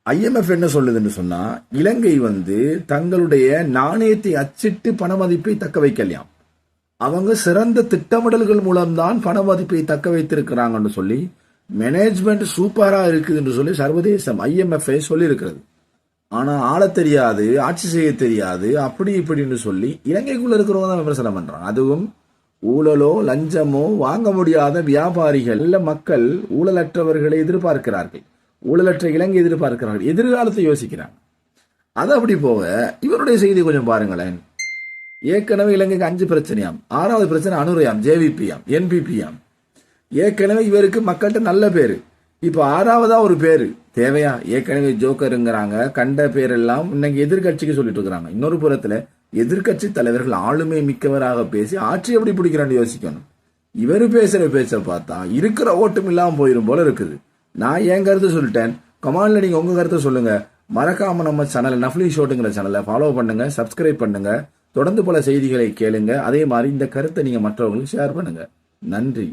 IMF என்ன சொல்லுதுன்னு சொன்னா, இலங்கை தங்களுடைய நாணயத்தை அச்சிட்டு பண மதிப்பை தக்க வைக்கலையாம். அவங்க சிறந்த திட்டமிடல்கள் மூலம்தான் பண மதிப்பை தக்க வைத்திருக்கிறாங்கன்னு சொல்லி மேனேஜ்மெண்ட் சூப்பரா இருக்குதுன்னு சொல்லி சர்வதேசம் IMF சொல்லி இருக்கிறது. ஆனா ஆள தெரியாது, ஆட்சி செய்ய தெரியாது, அப்படி இப்படின்னு சொல்லி இலங்கைக்குள்ள இருக்கிறவங்க தான் விமர்சனம் பண்றாங்க. அதுவும் ஊழலோ லஞ்சமோ வாங்க முடியாத வியாபாரிகள் மக்கள் ஊழலற்றவர்களை எதிர்பார்க்கிறார்கள். ஊழலற்ற இலங்கை எதிர்பார்க்கிறார்கள். எதிர்காலத்தை யோசிக்கிறாங்க. அது அப்படி போக இவருடைய செய்தி கொஞ்சம் பாருங்களேன். ஏற்கனவே இலங்கைக்கு 5 பிரச்சனையாம். 6வது பிரச்சனை அனுரையாம், JVP-யாம், NPP-யாம். ஏற்கனவே இவருக்கு மக்கள்கிட்ட நல்ல பேரு. இப்ப 6வதா ஒரு பேரு தேவையா? ஏற்கனவே ஜோக்கருங்கிறாங்க, கண்ட பேரெல்லாம் இன்னைக்கு எதிர்கட்சிக்கு சொல்லிட்டு இருக்கிறாங்க. இன்னொரு புறத்துல எதிர்கட்சி தலைவர்கள் ஆளுமை மிக்கவராக பேசி ஆட்சி எப்படி பிடிக்கிறான்னு யோசிக்கணும். இவரு பேசுற பேச்ச பார்த்தா இருக்கிற ஓட்டும் இல்லாம போயிரும் போல இருக்குது. நான் என் கருத்து சொல்லிட்டேன். கமெண்ட்ல நீங்க உங்க கருத்தை சொல்லுங்க. மறக்காம நம்ம சேனல் நஃப்லி ஷோட்டுங்கிற சேனலை ஃபாலோ பண்ணுங்க, சப்ஸ்கிரைப் பண்ணுங்க. தொடர்ந்து பல செய்திகளை கேளுங்க. அதே மாதிரி இந்த கருத்தை நீங்க மற்றவங்களுக்கு ஷேர் பண்ணுங்க. நன்றி.